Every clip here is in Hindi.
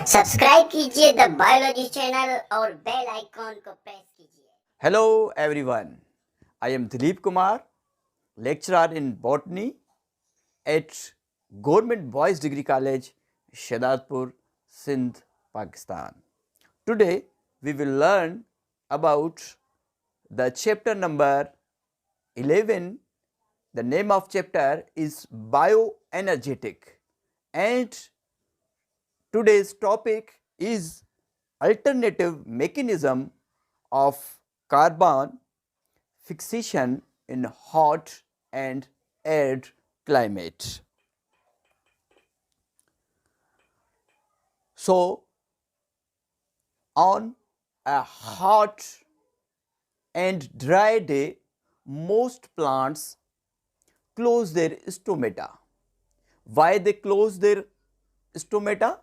सब्सक्राइब कीजिए द बायोलॉजी चैनल और बेल आइकॉन को प्रेस कीजिए। Hello everyone, I am Dilip Kumar, lecturer in botany at Government Boys Degree College, Shahadpur, Sindh, Pakistan. Today we will learn about the chapter number 11. The name of chapter is bioenergetic, and today's topic is alternative mechanism of carbon fixation in hot and arid climate. So, on a hot and dry day, most plants close their stomata. Why they close their stomata?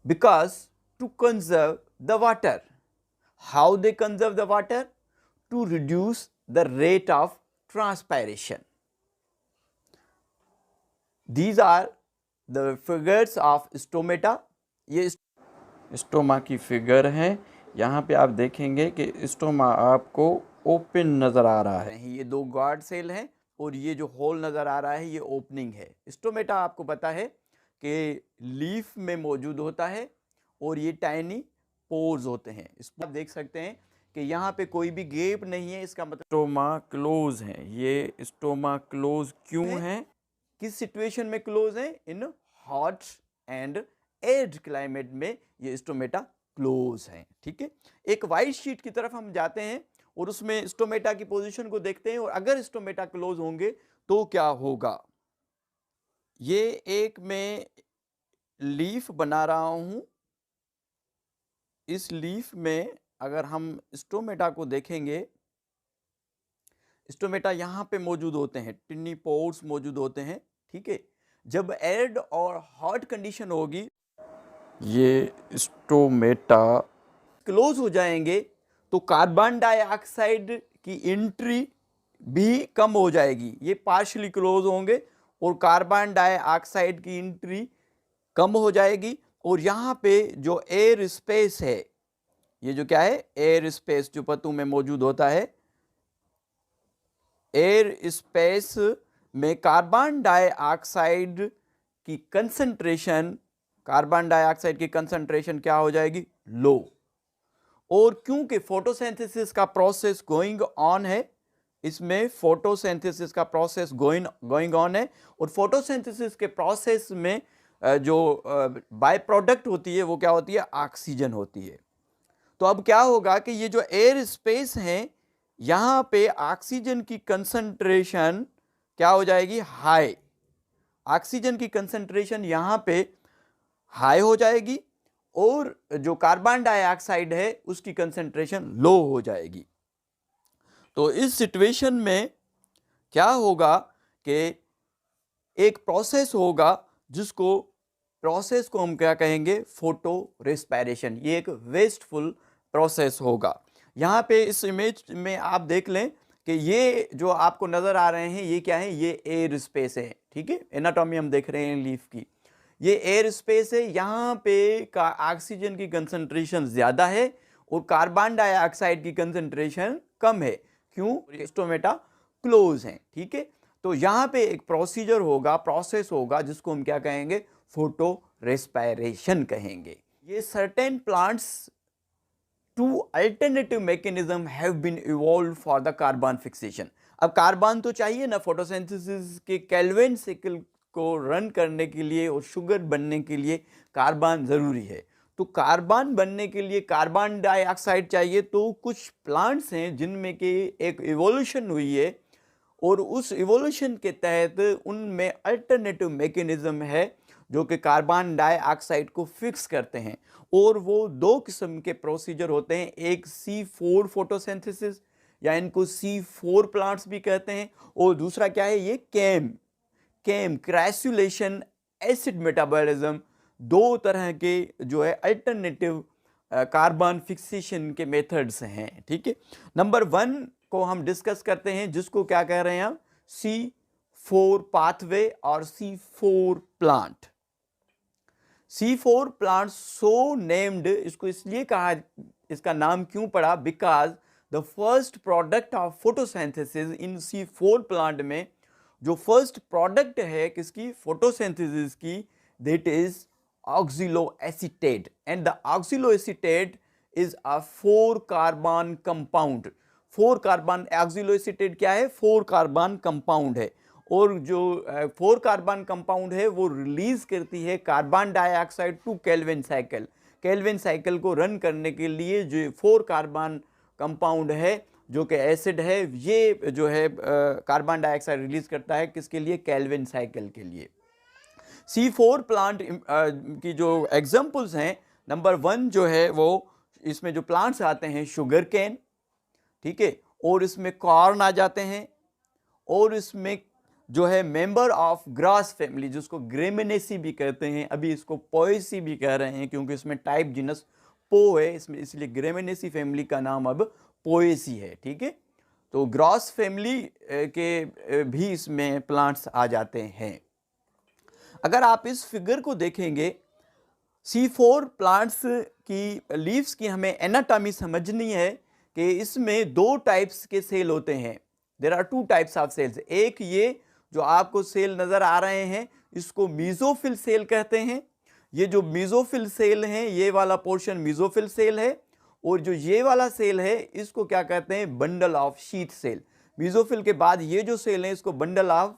Because to conserve the water. How they conserve the water? To reduce the rate of transpiration. These are the figures of stomata. ये स्टोमा की फिगर है। यहाँ पे आप देखेंगे कि स्टोमा आपको ओपन नज़र आ रहा है। ये दो गार्ड सेल हैं और ये जो होल नज़र आ रहा है ये ओपनिंग है। स्टोमेटा आपको पता है कि लीफ में मौजूद होता है और ये टाइनी पोर्स होते हैं। इसमें आप देख सकते हैं कि यहाँ पे कोई भी गैप नहीं है, इसका मतलब स्टोमा क्लोज है। ये स्टोमा क्लोज क्यों है? किस सिचुएशन में क्लोज है? In hot and arid climate में ये स्टोमेटा क्लोज है। ठीक है, एक वाइट शीट की तरफ हम जाते हैं और उसमें स्टोमेटा की पोजीशन को देखते हैं और अगर स्टोमेटा क्लोज होंगे तो क्या होगा। ये एक मैं लीफ बना रहा हूं। इस लीफ में अगर हम स्टोमेटा को देखेंगे, स्टोमेटा यहाँ पे मौजूद होते हैं, टिनी पोर्स मौजूद होते हैं। ठीक है, जब एरिड और हॉट कंडीशन होगी ये स्टोमेटा क्लोज हो जाएंगे तो कार्बन डाइऑक्साइड की एंट्री भी कम हो जाएगी। ये पार्शियली क्लोज होंगे और कार्बन डाइऑक्साइड की एंट्री कम हो जाएगी और यहाँ पे जो एयर स्पेस है, ये जो क्या है, एयर स्पेस जो पत्तों में मौजूद होता है, एयर स्पेस में कार्बन डाइऑक्साइड की कंसंट्रेशन, कार्बन डाइऑक्साइड की कंसंट्रेशन क्या हो जाएगी? लो। और क्योंकि फोटोसिंथेसिस का प्रोसेस गोइंग ऑन है, इसमें फोटोसिंथेसिस का प्रोसेस गोइंग ऑन है और फोटोसिंथेसिस के प्रोसेस में जो बाय प्रोडक्ट होती है वो क्या होती है? ऑक्सीजन होती है। तो अब क्या होगा कि ये जो एयर स्पेस है यहाँ पे ऑक्सीजन की कंसंट्रेशन क्या हो जाएगी? हाई। ऑक्सीजन की कंसंट्रेशन यहाँ पे हाई हो जाएगी और जो कार्बन डाइऑक्साइड है उसकी कंसंट्रेशन लो हो जाएगी। तो इस सिचुएशन में क्या होगा कि एक प्रोसेस होगा जिसको प्रोसेस को हम क्या कहेंगे? Photo respiration. ये एक वेस्टफुल प्रोसेस होगा। यहाँ पे इस इमेज में आप देख लें कि ये जो आपको नजर आ रहे हैं ये क्या है? ये एयर स्पेस है। ठीक है, एनाटॉमी हम देख रहे हैं लीफ की। ये एयर स्पेस है, यहाँ पे का ऑक्सीजन की कंसंट्रेशन ज्यादा है और कार्बन डाइऑक्साइड की कंसंट्रेशन कम है। क्यों? स्टोमेटा क्लोज है। ठीक है, तो यहाँ पे एक प्रोसीजर होगा, प्रोसेस होगा जिसको हम क्या कहेंगे? फोटो रेस्पिरेशन कहेंगे। ये certain plants two alternative mechanism have been evolve for the carbon fixation. अब कार्बन तो चाहिए ना फोटोसिंथेसिस के केल्विन साइकिल को रन करने के लिए और शुगर बनने के लिए कार्बन जरूरी है। तो कार्बन बनने के लिए कार्बन डाइऑक्साइड चाहिए। तो कुछ प्लांट्स हैं जिनमें कि एक इवोल्यूशन हुई है और उस इवोल्यूशन के तहत उनमें अल्टरनेटिव मैकेनिज्म है जो कि कार्बन डाइऑक्साइड को फिक्स करते हैं। और वो दो किस्म के प्रोसीजर होते हैं, एक C4 फोटोसिंथेसिस या इनको C4 प्लांट्स भी कहते हैं और दूसरा क्या है? ये कैम क्रैसुलेशन एसिड मेटाबॉलिज्म। दो तरह के जो है अल्टरनेटिव कार्बन फिक्सेशन के मेथड्स हैं। ठीक है, नंबर 1 को हम डिस्कस करते हैं जिसको क्या कह रहे हैं हम? C4 पाथवे और C4 plant. C4 plants so named, इसको इसलिए कहा, इसका नाम क्यों पड़ा, because the first product of photosynthesis in C4 plant में जो फर्स्ट प्रोडक्ट है किसकी, फोटोसिंथेसिस की, that is oxaloacetate, and the oxaloacetate is a 4 carbon compound. 4 carbon, oxaloacetate क्या है, 4 कार्बन कंपाउंड है, और जो 4 कार्बन कंपाउंड है वो रिलीज करती है carbon dioxide to Calvin cycle. Calvin cycle को रन करने के लिए जो 4 कार्बन कंपाउंड है जो कि एसिड है, ये जो है कार्बन डाइऑक्साइड रिलीज करता है किसके लिए, केल्विन साइकिल के लिए। C4 प्लांट की जो एग्जांपल्स हैं, नंबर 1 जो है वो इसमें जो प्लांट्स आते हैं, शुगर केन, ठीक है, और इसमें कॉर्न आ जाते हैं, और इसमें जो है मेंबर ऑफ ग्रास फैमिली जिसको ग्रेमिनेसी भी कहते हैं, अभी इसको पोएसी भी कह रहे हैं क्योंकि इसमें टाइप जीनस पो है इसमें, इसलिए ग्रेमिनेसी फैमिली का नाम अब पोएसी है, ठीक है। तो ग्रास फैमिली के भी इसमें प्लांट्स आ जाते हैं। अगर आप इस फिगर को देखेंगे, C4 प्लांट्स की लीव्स की हमें एनाटॉमी समझनी है कि इसमें 2 टाइप्स के सेल होते हैं। There are 2 types of cells. एक ये जो आपको सेल नजर आ रहे हैं इसको मीजोफिल सेल कहते हैं। ये जो मीजोफिल सेल हैं, ये वाला पोर्शन मीजोफिल सेल है, और जो ये वाला सेल है इसको क्या कहते हैं, bundle of sheath cell. Mesophyll के बाद ये जो सेल है इसको बंडल ऑफ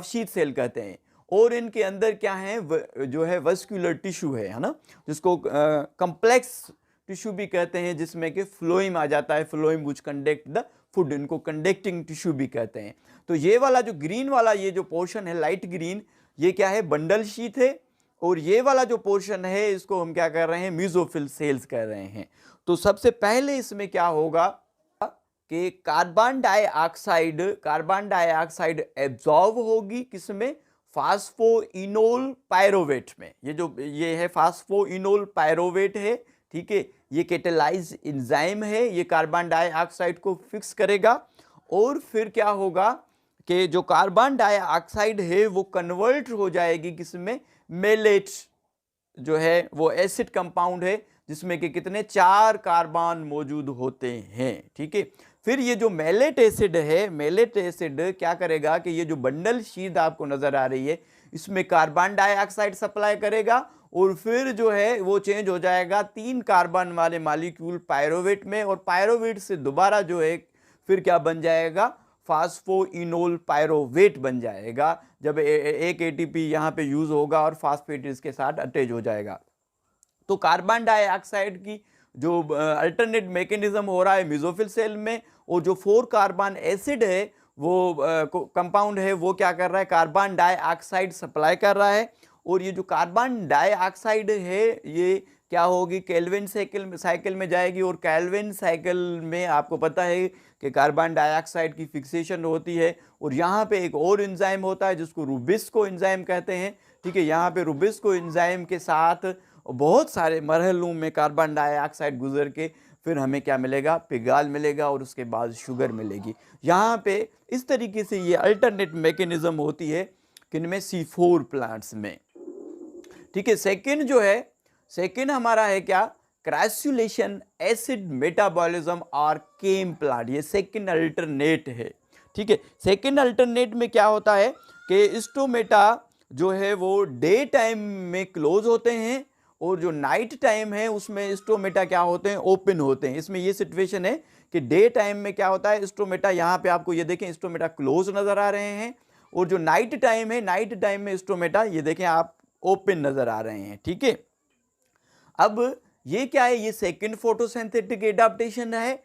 शीथ सेल कहते हैं। और इनके अंदर क्या है, जो है वस्कुलर टिश्यू है ना, जिसको कॉम्प्लेक्स टिश्यू भी कहते हैं, जिसमें कि फ्लोइम आ जाता है, phloem which conduct the food, इनको कंडक्टिंग टिश्यू भी कहते हैं। तो ये वाला जो ग्रीन वाला ये जो पोर्शन है, लाइट ग्रीन, ये क्या है, बंडल शीथ है, और ये वाला जो पोर्शन है इसको हम क्या कर रहे हैं, मीजोफिल सेल्स कह रहे हैं। तो सबसे पहले इसमें क्या होगा कि कार्बन डाइऑक्साइड एब्जॉर्ब होगी किसमें, फास्फोइनोल पायरोवेट में। ये है फास्फोइनोल पायरोवेट है, ठीक है, ये कैटालाइज एंजाइम है, ये कार्बन डाइऑक्साइड को फिक्स करेगा, और फिर क्या होगा कि जो कार्बन डाइऑक्साइड है वो कन्वर्ट हो जाएगी किसमें, मेलेट जो है वो एसिड कंपाउंड है जिसमें कि कितने 4 कार्बन मौजूद होते हैं, ठीक है। फिर ये जो मेलेट एसिड है, मेलेट एसिड क्या करेगा कि ये जो बंडल शीट आपको नजर आ रही है इसमें कार्बन डाइऑक्साइड सप्लाई करेगा, और फिर जो है वो चेंज हो जाएगा 3 कार्बन वाले मॉलिक्यूल पायरोवेट में, और पायरोवेट से दोबारा जो है फिर क्या बन जाएगा, फास्फोइनोल पायरोवेट बन जाएगा, जब एक एटीपी यहाँ पे यूज होगा और फास्फेट इसके साथ अटैच हो जाएगा। तो कार्बन डाइऑक्साइड की जो अल्टरनेट मैकेनिज्म हो रहा है मीजोफिल सेल में, और जो 4 कार्बन एसिड है वो कंपाउंड है वो क्या कर रहा है, कार्बन डाइऑक्साइड सप्लाई कर रहा है, और ये जो कार्बन डाइऑक्साइड है ये क्या होगी, केल्विन साइकिल में जाएगी, और केल्विन साइकिल में आपको पता है कि कार्बन डाइऑक्साइड की फिक्सेशन होती है, और यहाँ पे एक और एंजाइम होता है जिसको रुबिस्को एंजाइम कहते हैं, ठीक है। यहाँ पे रुबिस्को एंजाइम के साथ बहुत सारे मरहलों में कार्बन डाइऑक्साइड गुजर के फिर हमें क्या मिलेगा, पिगाल मिलेगा, और उसके बाद शुगर मिलेगी। यहाँ पे इस तरीके से ये अल्टरनेट मैकेनिज्म होती है किनमें, C4 प्लांट्स में, ठीक है। सेकेंड हमारा है क्या, क्रैसुलेशन एसिड मेटाबॉलिज्म और केम प्लांट, ये सेकेंड अल्टरनेट है, ठीक है। सेकेंड अल्टरनेट में क्या होता है कि स्टोमेटा जो है वो डे टाइम में क्लोज होते हैं, और जो नाइट टाइम है उसमें स्टोमेटा क्या होते हैं, ओपन होते हैं। इसमें ये सिचुएशन है कि डे टाइम में क्या होता है, स्टोमेटा यहाँ पे आपको ये देखें स्टोमेटा क्लोज नजर आ रहे हैं, और जो नाइट टाइम है, नाइट टाइम में स्टोमेटा ये देखें आप ओपन नजर आ रहे हैं, ठीक है। अब ये क्या है, ये सेकंड फोटोसिंथेटिक एडाप्टेशन है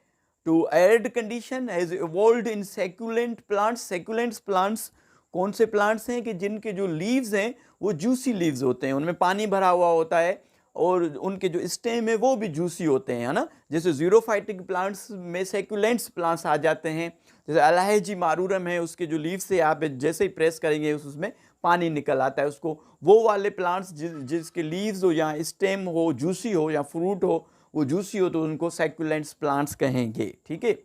to arid condition has evolved in succulent plants. Succulent plants कौन से प्लांट्स हैं कि जिनके जो लीव्स हैं वो जूसी लीव्स होते हैं, उनमें पानी भरा हुआ होता है, और उनके जो स्टेम है वो भी जूसी होते हैं, है ना। जैसे जीरोफाइटिक प्लांट्स में सैकुलेंट्स प्लांट्स आ जाते हैं, जैसे अलहजी मारूरम है, उसके जो लीव्स से आप जैसे ही प्रेस करेंगे उसमें पानी निकल आता है, उसको वो वाले प्लांट्स जिसके लीव्स हो या स्टेम हो जूसी हो या फ्रूट हो वो जूसी हो, तो उनको सैकुलेंट्स प्लांट्स कहेंगे, ठीक है।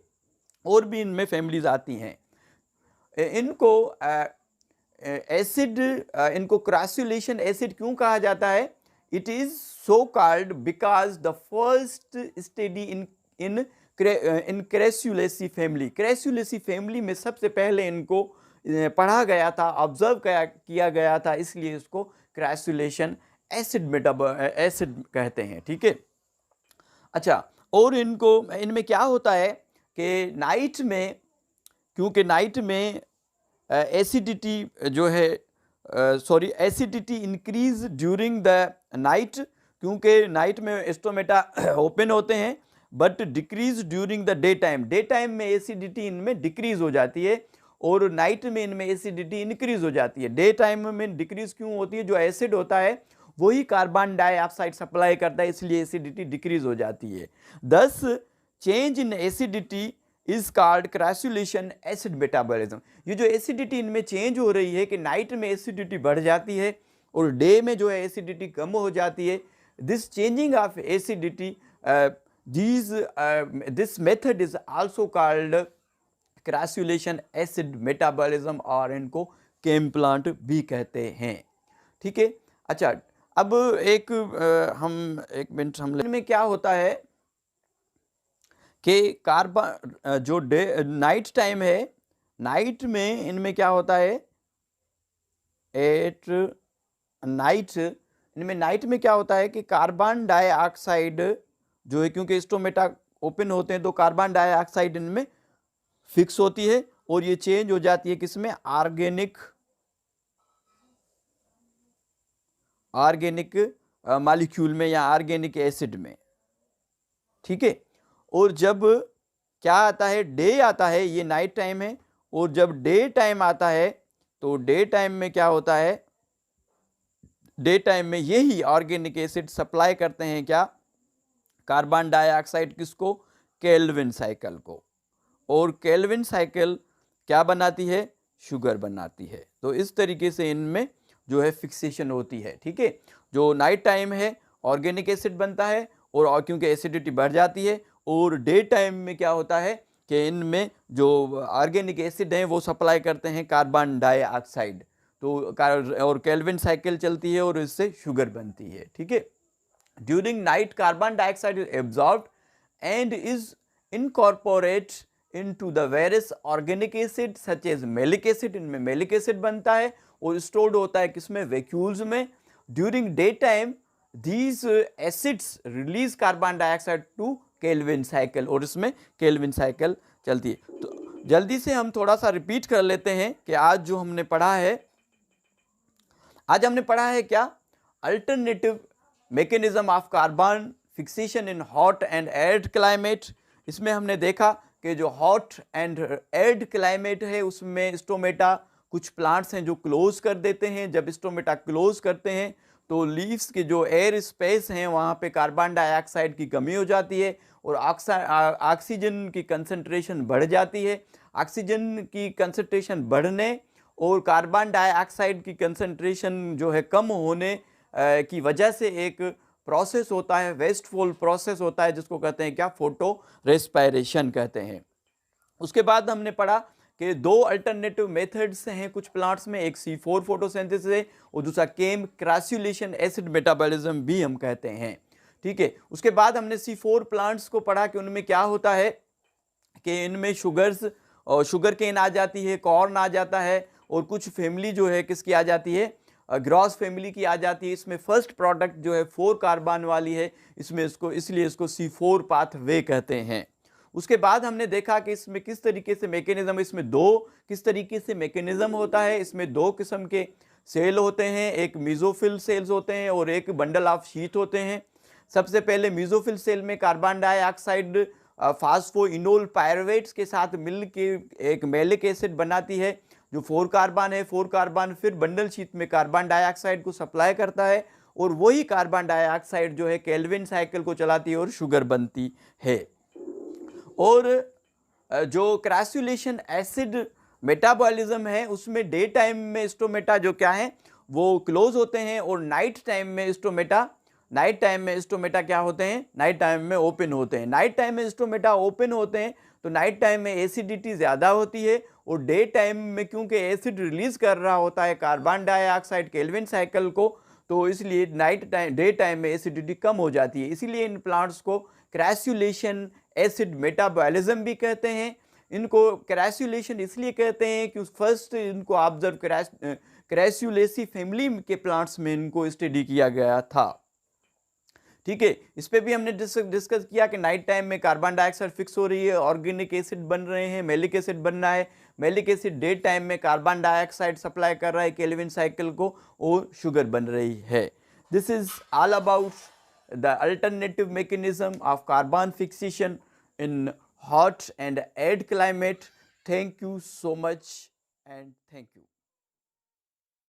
और भी इनमें फैमिलीज आती हैं। इनको एसिड, इनको क्रैसुलेशन एसिड क्यों कहा जाता है? It is so called because the first study in Crassulaceae family, Crassulaceae family में सबसे पहले इनको पढ़ा गया था, ऑब्जर्व किया गया था, इसलिए इसको क्रैसुलेशन एसिड कहते हैं। ठीक है, अच्छा, और इनमें क्या होता है कि नाइट में, क्योंकि नाइट में एसिडिटी जो है, acidity increase during the night, क्योंकि नाइट में स्टोमेटा ओपन होते हैं, but decrease during the day time, day time में एसिडिटी इनमें डिक्रीज हो जाती है और नाइट में इनमें एसिडिटी इंक्रीज हो जाती है। डे टाइम में डिक्रीज क्यों होती है? जो एसिड होता है वही कार्बन डाइऑक्साइड सप्लाई करता है, इसलिए एसिडिटी डिक्रीज हो जाती है। This change in acidity is called crassulacean acid metabolism. ये जो एसिडिटी इनमें चेंज हो रही है कि नाइट में एसिडिटी बढ़ जाती है और डे में जो है एसिडिटी कम हो जाती है, this changing of acidity, this method is also called crassulacean acid metabolism, और इनको केम प्लांट भी कहते हैं। ठीक है, अच्छा, अब एक मिनट हम में क्या होता है कि कार्बन जो डे नाइट टाइम है, नाइट में इनमें क्या होता है, एट नाइट इनमें नाइट में क्या होता है कि कार्बन डाइऑक्साइड जो है, क्योंकि स्टोमेटा ओपन होते हैं तो कार्बन डाइऑक्साइड इनमें फिक्स होती है और ये चेंज हो जाती है किसमें? ऑर्गेनिक मॉलिक्यूल में या ऑर्गेनिक एसिड में। ठीक है, और जब क्या आता है, डे आता है, ये नाइट टाइम है, और जब डे टाइम आता है तो डे टाइम में क्या होता है, डे टाइम में यही ऑर्गेनिक एसिड सप्लाई करते हैं क्या? कार्बन डाइऑक्साइड किसको? केल्विन साइकिल को, और केल्विन साइकिल क्या बनाती है? शुगर बनाती है। तो इस तरीके से इनमें जो है फिक्सेशन होती है। ठीक है, जो नाइट टाइम है ऑर्गेनिक एसिड बनता है और क्योंकि एसिडिटी बढ़ जाती है, और डे टाइम में क्या होता है कि इनमें जो ऑर्गेनिक एसिड हैं वो सप्लाई करते हैं कार्बन डाइऑक्साइड, तो और केल्विन साइकिल चलती है और इससे शुगर बनती है। ठीक है, during night carbon dioxide is absorbed and is incorporate into the various organic acid such as malic acid, इनमें malic acid बनता है और stored होता है किसमें? vacuoles में। during daytime these acids release carbon dioxide to Kelvin cycle, और इसमें Kelvin cycle चलती है। तो जल्दी से हम थोड़ा सा रिपीट कर लेते हैं कि आज जो हमने पढ़ा है, आज हमने पढ़ा है क्या? Alternative mechanism of carbon fixation in hot and arid climate. इसमें हमने देखा कि जो हॉट एंड एरिड क्लाइमेट है उसमें स्टोमेटा, कुछ प्लांट्स हैं जो क्लोज कर देते हैं। जब स्टोमेटा क्लोज करते हैं तो लीव्स के जो एयर स्पेस हैं वहाँ पे कार्बन डाइऑक्साइड की कमी हो जाती है और ऑक्सीजन की कंसंट्रेशन बढ़ जाती है। ऑक्सीजन की कंसंट्रेशन बढ़ने और कार्बन डाइऑक्साइड की कंसंट्रेशन जो है कम होने की वजह से एक प्रोसेस होता है, वेस्टफॉल प्रोसेस होता है, जिसको कहते हैं क्या? फोटो रेस्पायरेशन कहते हैं। उसके बाद हमने पढ़ा कि दो अल्टरनेटिव मेथड्स हैं कुछ प्लांट्स में, एक C4 फोटोसिंथेसिस है और दूसरा केम क्रैसुलेशन एसिड मेटाबॉलिज्म भी हम कहते हैं। ठीक है, उसके बाद हमने C4 प्लांट्स को पढ़ा कि उनमें क्या होता है कि इनमें शुगर केन आ जाती है, कॉर्न आ जाता है, और कुछ फैमिली जो है किसकी आ जाती है? ग्रॉस फैमिली की आ जाती है। इसमें फर्स्ट प्रोडक्ट जो है 4 कार्बन वाली है, इसलिए इसको C4 पाथवे कहते हैं। उसके बाद हमने देखा कि इसमें किस तरीके से मैकेनिज्म, किस तरीके से मैकेनिज्म होता है। इसमें 2 किस्म के सेल होते हैं, एक मीजोफिल सेल्स होते हैं और एक बंडल ऑफ शीथ होते हैं। सबसे पहले मीजोफिल सेल में कार्बन डाइऑक्साइड फास्फोइनोल पायरुवेट्स के साथ मिल के एक मैलिक एसिड बनाती है जो 4 कार्बन है। 4 कार्बन फिर बंडल शीथ में कार्बन डाइऑक्साइड को सप्लाई करता है और वही कार्बन डाइऑक्साइड जो है केल्विन साइकिल को चलाती है और शुगर बनती है। और जो क्रैसुलेशन एसिड मेटाबॉलिज्म है उसमें डे टाइम में स्टोमेटा जो क्या है वो क्लोज होते हैं और नाइट टाइम में स्टोमेटा क्या होते हैं? नाइट टाइम में ओपन होते हैं। नाइट टाइम में स्टोमेटा ओपन होते हैं तो नाइट टाइम में एसिडिटी ज़्यादा होती है और डे टाइम में क्योंकि एसिड रिलीज कर रहा होता है कार्बन डाइऑक्साइड केल्विन साइकिल को, तो इसलिए नाइट टाइम डे टाइम में एसिडिटी कम हो जाती है। इसीलिए इन प्लांट्स को क्रैसुलेशन एसिड मेटाबॉलिज्म भी कहते हैं। इनको क्रैसुलेशन इसलिए कहते हैं कि फर्स्ट इनको ऑब्जर्व क्रैसुलेसी फैमिली के प्लांट्स में इनको स्टडी किया गया था। ठीक है, इस पे भी हमने डिस्कस किया कि नाइट टाइम में कार्बन डाइऑक्साइड फिक्स हो रही है, ऑर्गेनिक एसिड बन रहे हैं, मैलिक एसिड बन रहा है। मैलिक एसिड डे टाइम में कार्बन डाइऑक्साइड सप्लाई कर रहा है केल्विन साइकिल को और शुगर बन रही है। This is all about the alternative mechanism of carbon fixation in hot and arid climate. Thank you so much and thank you.